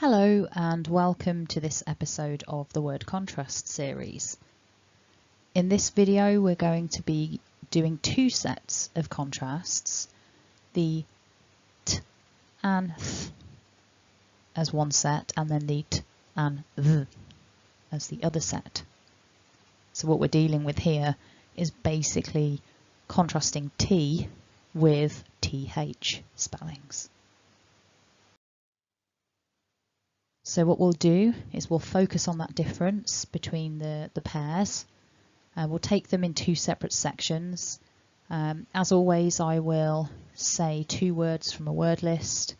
Hello and welcome to this episode of the Word Contrast series. In this video we're going to be doing two sets of contrasts, the t and th as one set and then the t and th as the other set. So what we're dealing with here is basically contrasting T with TH spellings. So what we'll do is we'll focus on that difference between the pairs. We'll take them in two separate sections. As always, I will say two words from a word list.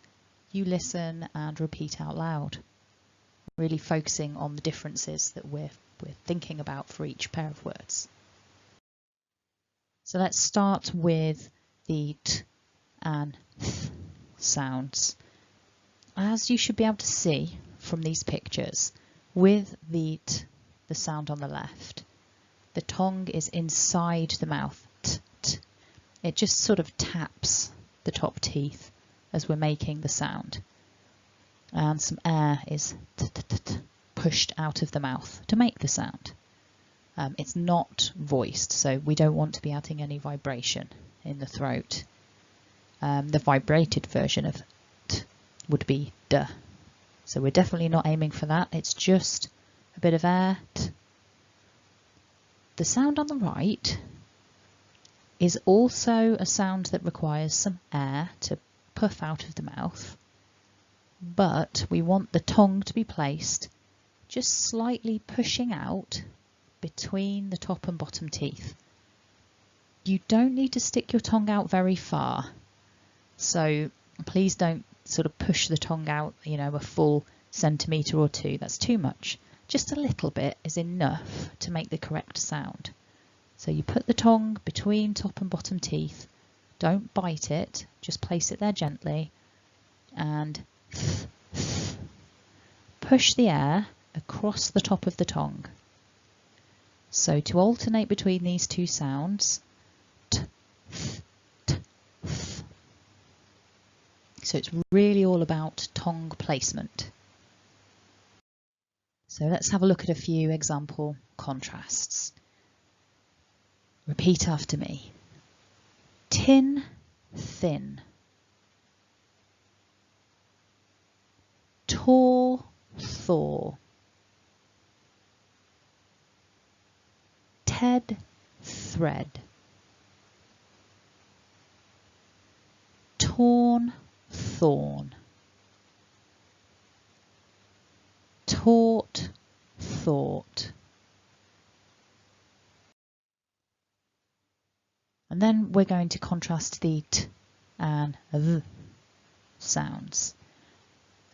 You listen and repeat out loud, really focusing on the differences that we're thinking about for each pair of words. So let's start with the t and th sounds. As you should be able to see from these pictures, with the t, the sound on the left, the tongue is inside the mouth. T, t. It just sort of taps the top teeth as we're making the sound. And some air is t, t, t, t, pushed out of the mouth to make the sound. It's not voiced, so we don't want to be adding any vibration in the throat. The vibrated version of t would be d. So we're definitely not aiming for that. It's just a bit of air. T. The sound on the right is also a sound that requires some air to puff out of the mouth, but we want the tongue to be placed just slightly pushing out between the top and bottom teeth. You don't need to stick your tongue out very far, so please don't sort of push the tongue out, a full centimetre or two. That's too much. Just a little bit is enough to make the correct sound. So you put the tongue between top and bottom teeth. Don't bite it, just place it there gently and push the air across the top of the tongue. So to alternate between these two sounds, t, th, t, th. So it's really all about tongue placement. So let's have a look at a few example contrasts. Repeat after me. Tin, thin. Tor, thaw. Ted, thread. Torn, thorn. Taught, thought. And then we're going to contrast the t and th sounds.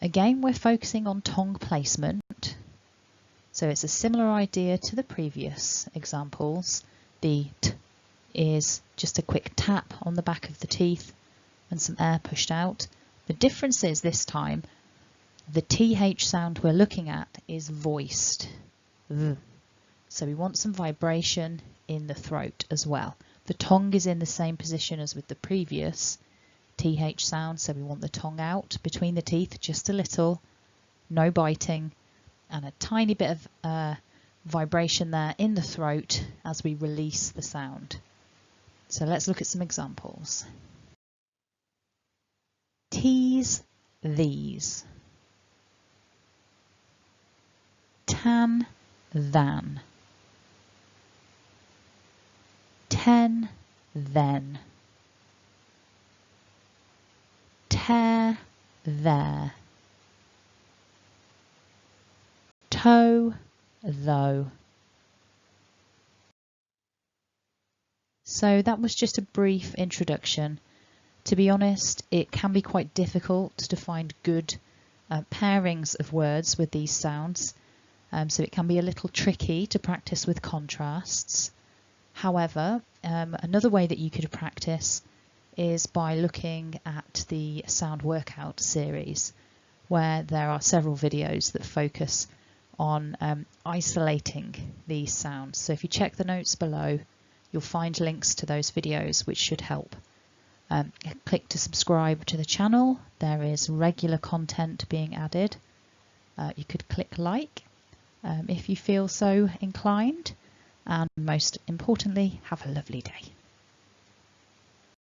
Again, we're focusing on tongue placement. So it's a similar idea to the previous examples. The t is just a quick tap on the back of the teeth and some air pushed out. The difference is this time the TH sound we're looking at is voiced. So we want some vibration in the throat as well. The tongue is in the same position as with the previous TH sound, so we want the tongue out between the teeth just a little, no biting, and a tiny bit of vibration there in the throat as we release the sound. So let's look at some examples. Tease, these. Tan, than. Ten, then. Tear, there. Toe, though. So that was just a brief introduction. To be honest, it can be quite difficult to find good pairings of words with these sounds. So it can be a little tricky to practice with contrasts. However, another way that you could practice is by looking at the sound workout series, where there are several videos that focus on isolating these sounds. So if you check the notes below, you'll find links to those videos which should help. Click to subscribe to the channel. There is regular content being added. You could click like if you feel so inclined. And most importantly, have a lovely day.